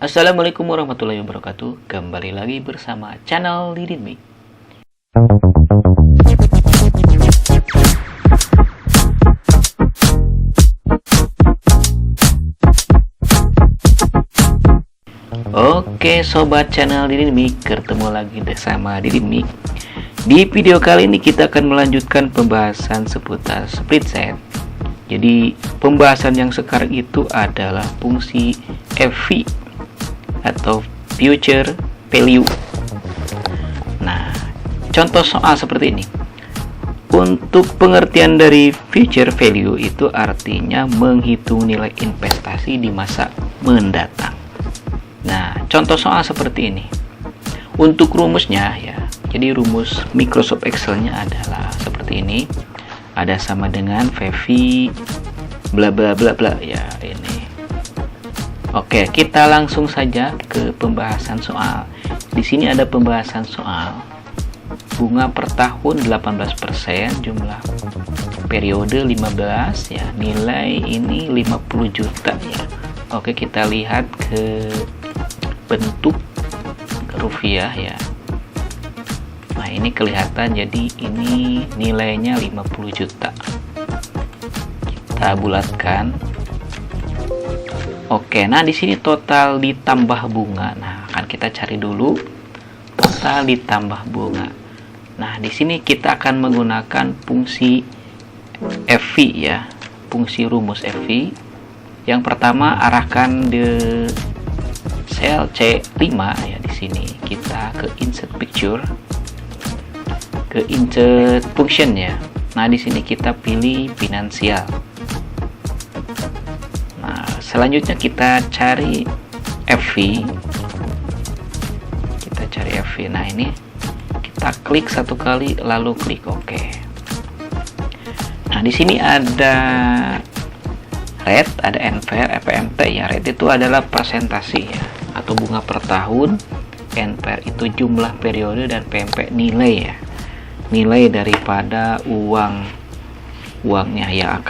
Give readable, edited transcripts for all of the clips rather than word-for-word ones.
Assalamualaikum warahmatullahi wabarakatuh. Kembali lagi bersama channel Didinmi. Oke sobat channel Didinmi, ketemu lagi bersama Didinmi. Di video kali ini kita akan melanjutkan pembahasan seputar split set. Jadi pembahasan yang sekarang itu adalah fungsi FV atau future value. Nah, contoh soal seperti ini. Untuk pengertian dari future value itu artinya menghitung nilai investasi di masa mendatang. Nah, contoh soal seperti ini. Untuk rumusnya ya. Jadi rumus Microsoft Excel-nya adalah seperti ini. Ada sama dengan VV bla bla bla bla ya ini. Oke, kita langsung saja ke pembahasan soal. Di sini ada pembahasan soal bunga per tahun 18%, jumlah periode 15 ya, nilai ini 50 juta ya. Oke, kita lihat ke bentuk rupiah ya. Nah, ini kelihatan, jadi ini nilainya 50 juta. Kita bulatkan. Oke, nah di sini total ditambah bunga. Nah, akan kita cari dulu total ditambah bunga. Nah, di sini kita akan menggunakan fungsi FV ya. Fungsi rumus FV. Yang pertama, arahkan di sel C5 ya, di sini. Kita ke insert picture. Ke insert function ya. Nah, di sini kita pilih finansial. Nah, selanjutnya kita cari FV. Kita cari FV. Nah, ini kita klik satu kali lalu klik OK. Nah, di sini ada rate, ada NPR, FPMT ya. Rate itu adalah persentase ya, atau bunga per tahun. NPR itu jumlah periode dan PMP nilai ya. Nilai daripada uangnya yang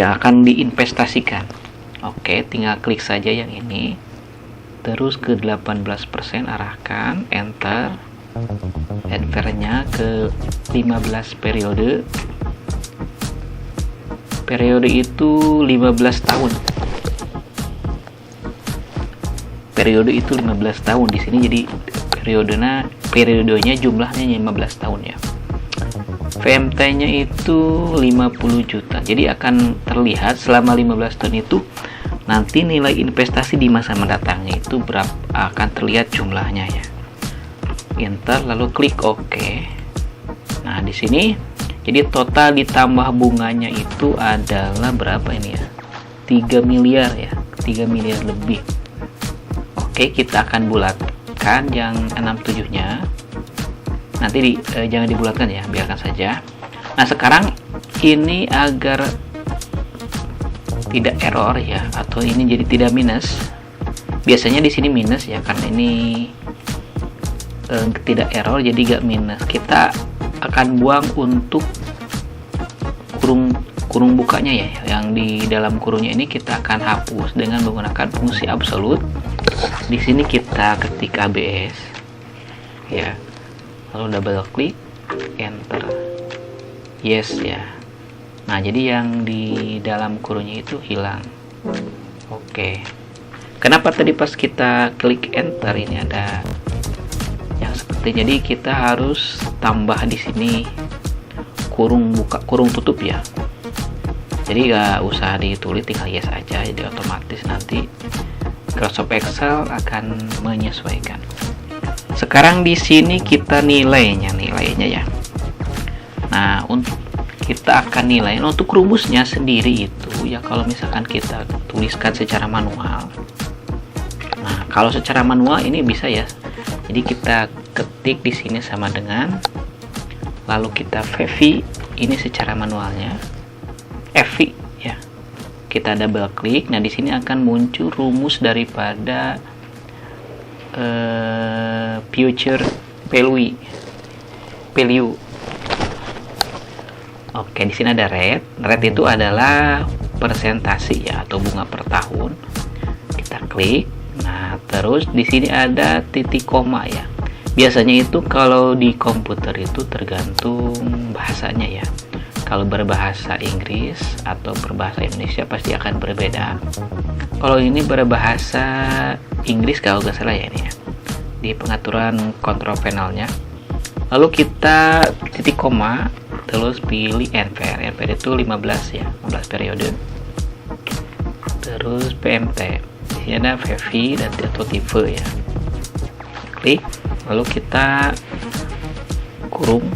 akan diinvestasikan. Oke, tinggal klik saja yang ini. Terus ke 18% arahkan, enter. Enter-nya ke 15 periode. Periode itu 15 tahun. Periode itu 15 tahun di sini, jadi periodenya jumlahnya 15 tahun ya. VMT-nya itu 50 juta. Jadi akan terlihat selama 15 tahun itu nanti nilai investasi di masa mendatangnya itu berapa, akan terlihat jumlahnya ya. Enter lalu klik OK. Nah, di sini jadi total ditambah bunganya itu adalah berapa ini ya? 3 miliar ya. 3 miliar lebih. Oke, kita akan bulatkan yang 67 nya. Nanti jangan dibulatkan ya, biarkan saja. Nah, sekarang ini agar tidak error ya, atau ini jadi tidak minus. Biasanya di sini minus ya, karena ini tidak error jadi gak minus. Kita akan buang untuk kurung bukanya ya, yang di dalam kurungnya ini kita akan hapus dengan menggunakan fungsi absolute. Di sini kita ketik ABS ya, lalu double klik, enter, yes ya. Nah, jadi yang di dalam kurungnya itu hilang. Oke, kenapa tadi pas kita klik enter ini ada yang seperti, jadi kita harus tambah di sini kurung buka kurung tutup ya. Jadi gak usah ditulis, tinggal yes aja, jadi otomatis nanti Microsoft Excel akan menyesuaikan. Sekarang di sini kita nilainya ya. Nah, untuk kita akan nilai untuk rumusnya sendiri itu ya, kalau misalkan kita tuliskan secara manual. Nah, kalau secara manual ini bisa ya. Jadi kita ketik di sini sama dengan, lalu kita VV ini secara manualnya, FV ya. Kita double klik. Nah, di sini akan muncul rumus daripada future value. Oke, di sini ada rate. Rate itu adalah persentase ya, atau bunga per tahun. Kita klik. Nah, terus di sini ada titik koma ya. Biasanya itu kalau di komputer itu tergantung bahasanya ya. Kalau berbahasa Inggris atau berbahasa Indonesia pasti akan berbeda. Kalau ini berbahasa Inggris kalau nggak salah ya ini ya, di pengaturan kontrol panelnya. Lalu kita titik koma, terus pilih NPR. NPR itu 15 ya, 15 periode. Terus PMT. Di sini ada VV dan atau tipe ya. Klik, lalu kita kurung.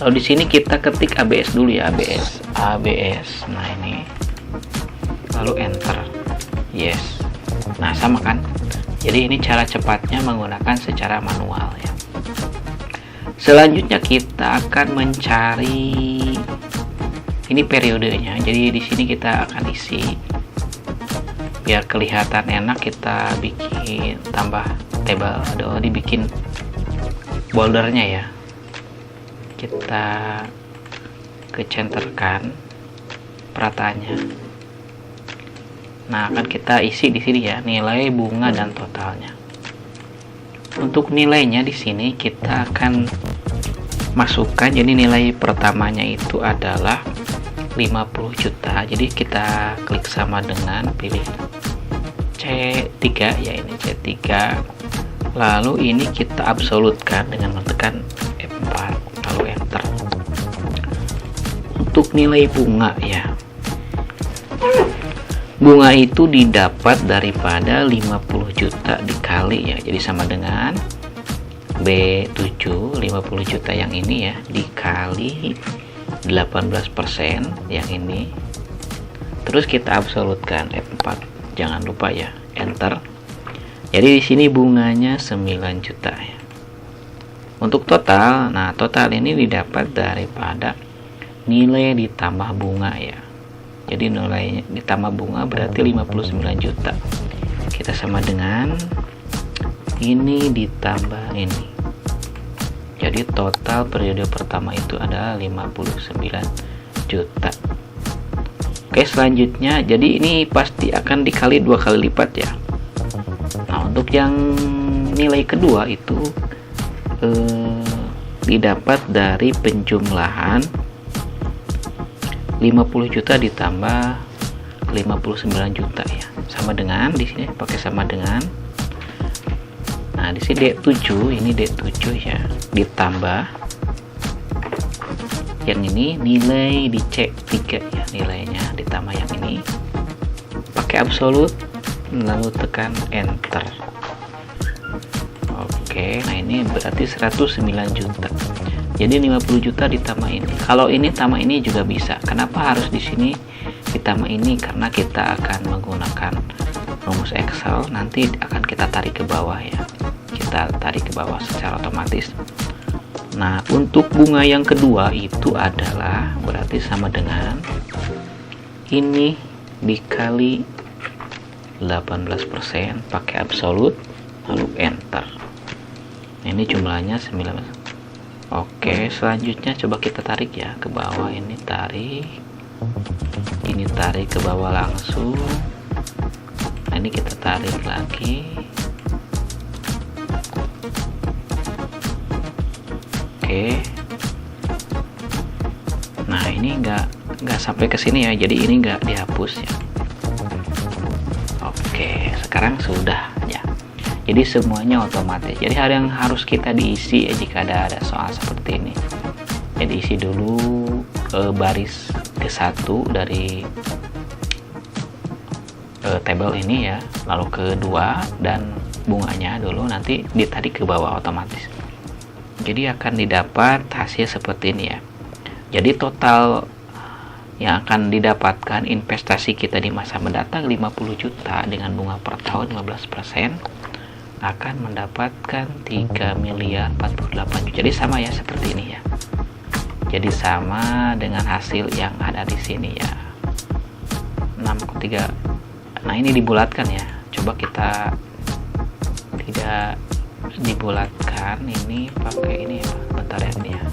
Lalu di sini kita ketik ABS dulu ya, ABS. Nah ini, lalu enter. Yes. Nah sama kan? Jadi ini cara cepatnya menggunakan secara manual ya. Selanjutnya kita akan mencari ini periodenya. Jadi di sini kita akan isi biar kelihatan enak. Kita bikin tambah table, dibikin foldernya ya. Kita kecenterkan perataannya. Nah, akan kita isi di sini ya, nilai bunga dan totalnya. Untuk nilainya di sini kita akan masukkan, jadi nilai pertamanya itu adalah 50 juta. Jadi kita klik sama dengan, pilih C3 ya, ini C3. Lalu ini kita absolutkan dengan menekan F4 lalu enter. Untuk nilai bunga ya, bunga itu didapat daripada 50 juta dikali ya, jadi sama dengan B7, 50 juta yang ini ya, dikali 18% yang ini, terus kita absolutkan F4, jangan lupa ya, enter. Jadi di sini bunganya 9 juta ya. Untuk total, nah total ini didapat daripada nilai ditambah bunga ya. Jadi nilainya ditambah bunga berarti 59 juta. Kita sama dengan ini ditambah ini. Jadi total periode pertama itu adalah 59 juta. Oke, selanjutnya jadi ini pasti akan dikali 2 kali lipat ya. Nah, untuk yang nilai kedua itu didapat dari penjumlahan 50 juta ditambah 59 juta ya, sama dengan di sini pakai sama dengan. Nah di sini D7, ini D7 ya, ditambah yang ini nilai di C3 ya, nilainya ditambah yang ini, pakai absolut lalu tekan enter. Oke, nah ini berarti 109 juta. Jadi 50 juta ditambah ini. Kalau ini tambah ini juga bisa. Kenapa harus di sini ditambah ini? Karena kita akan menggunakan rumus Excel. Nanti akan kita tarik ke bawah ya. Kita tarik ke bawah secara otomatis. Nah, untuk bunga yang kedua itu adalah berarti sama dengan ini dikali 18%, pakai absolut lalu enter. Nah, ini jumlahnya 19. Oke, selanjutnya coba kita tarik ya ke bawah, ini tarik ke bawah langsung. Nah, ini kita tarik lagi. Oke. Nah, ini nggak sampai ke sini ya, jadi ini nggak dihapus ya. Oke, sekarang sudah ya. Jadi semuanya otomatis. Jadi hal yang harus kita diisi ya, jika ada soal seperti ini. Jadi isi dulu baris ke-1 dari tabel ini ya, lalu kedua dan bunganya dulu, nanti ditarik ke bawah otomatis. Jadi akan didapat hasil seperti ini ya. Jadi total yang akan didapatkan investasi kita di masa mendatang 50 juta dengan bunga per tahun 15%. Akan mendapatkan 3 miliar 48 juta. Jadi sama ya seperti ini ya. Jadi sama dengan hasil yang ada di sini ya. 6,3. Nah, ini dibulatkan ya. Coba kita tidak dibulatkan, ini pakai ini ya. Bentar ya ini ya.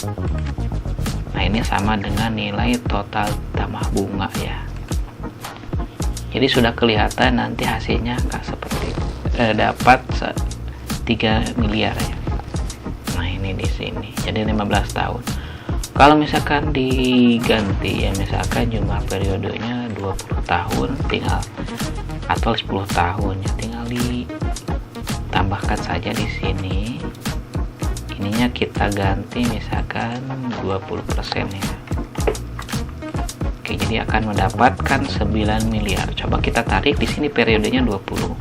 Nah, ini sama dengan nilai total tambah bunga ya. Jadi sudah kelihatan nanti hasilnya akan seperti dapat 3 miliar ya. Nah, ini di sini. Jadi 15 tahun. Kalau misalkan diganti ya, misalkan jumlah periodenya 20 tahun tinggal, atau 10 tahun ya, tinggal ditambahkan saja di sini. Ininya kita ganti misalkan 20% ya. Oke, jadi akan mendapatkan 9 miliar. Coba kita tarik di sini periodenya 20.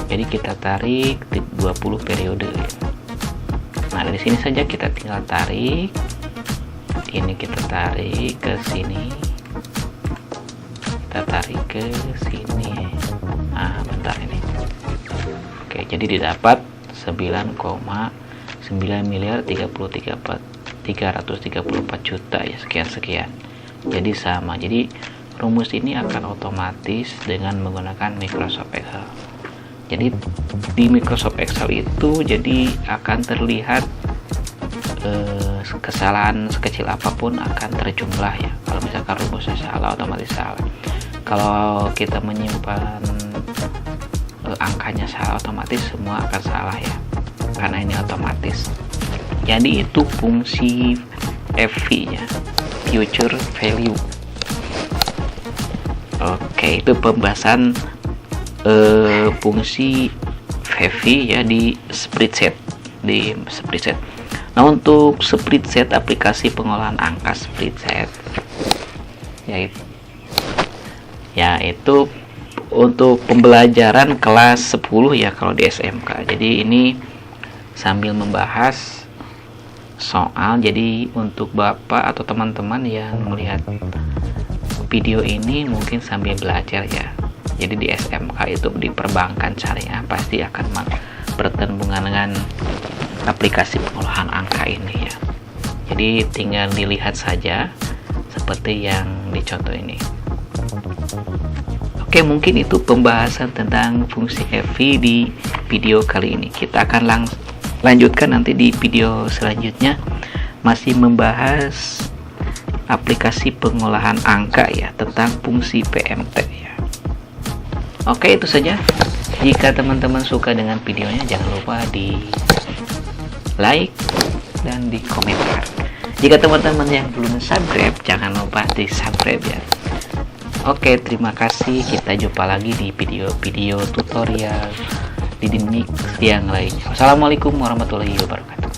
Jadi kita tarik 20 periode ya. Nah, dari sini saja kita tinggal tarik. Ini kita tarik ke sini. Kita tarik ke sini. Nah, bentar ini. Oke, jadi didapat 9,9 miliar 334 juta ya, sekian. Jadi sama. Jadi rumus ini akan otomatis dengan menggunakan Microsoft Excel. Jadi di Microsoft Excel itu jadi akan terlihat kesalahan sekecil apapun akan terjumlah ya. Kalau misalkan rumusnya salah, otomatis salah. Kalau kita menyimpan angkanya salah, otomatis semua akan salah ya, karena ini otomatis. Jadi itu fungsi FV ya, future value. Oke, itu pembahasan fungsi FV ya di spreadsheet. Nah, untuk spreadsheet, aplikasi pengolahan angka spreadsheet yaitu untuk pembelajaran kelas 10 ya kalau di SMK. Jadi ini sambil membahas soal, jadi untuk Bapak atau teman-teman yang melihat video ini mungkin sambil belajar ya. Jadi di SMK itu di perbankan syariah pasti akan bertemu dengan aplikasi pengolahan angka ini ya. Jadi tinggal dilihat saja seperti yang dicontoh ini. Oke, mungkin itu pembahasan tentang fungsi FV di video kali ini. Kita akan lanjutkan nanti di video selanjutnya, masih membahas aplikasi pengolahan angka ya, tentang fungsi PMT ya. Oke, itu saja. Jika teman-teman suka dengan videonya, jangan lupa di like dan di komentar. Jika teman-teman yang belum subscribe, jangan lupa di subscribe ya. Oke, terima kasih. Kita jumpa lagi di video-video tutorial di Mix yang lainnya. Wassalamualaikum warahmatullahi wabarakatuh.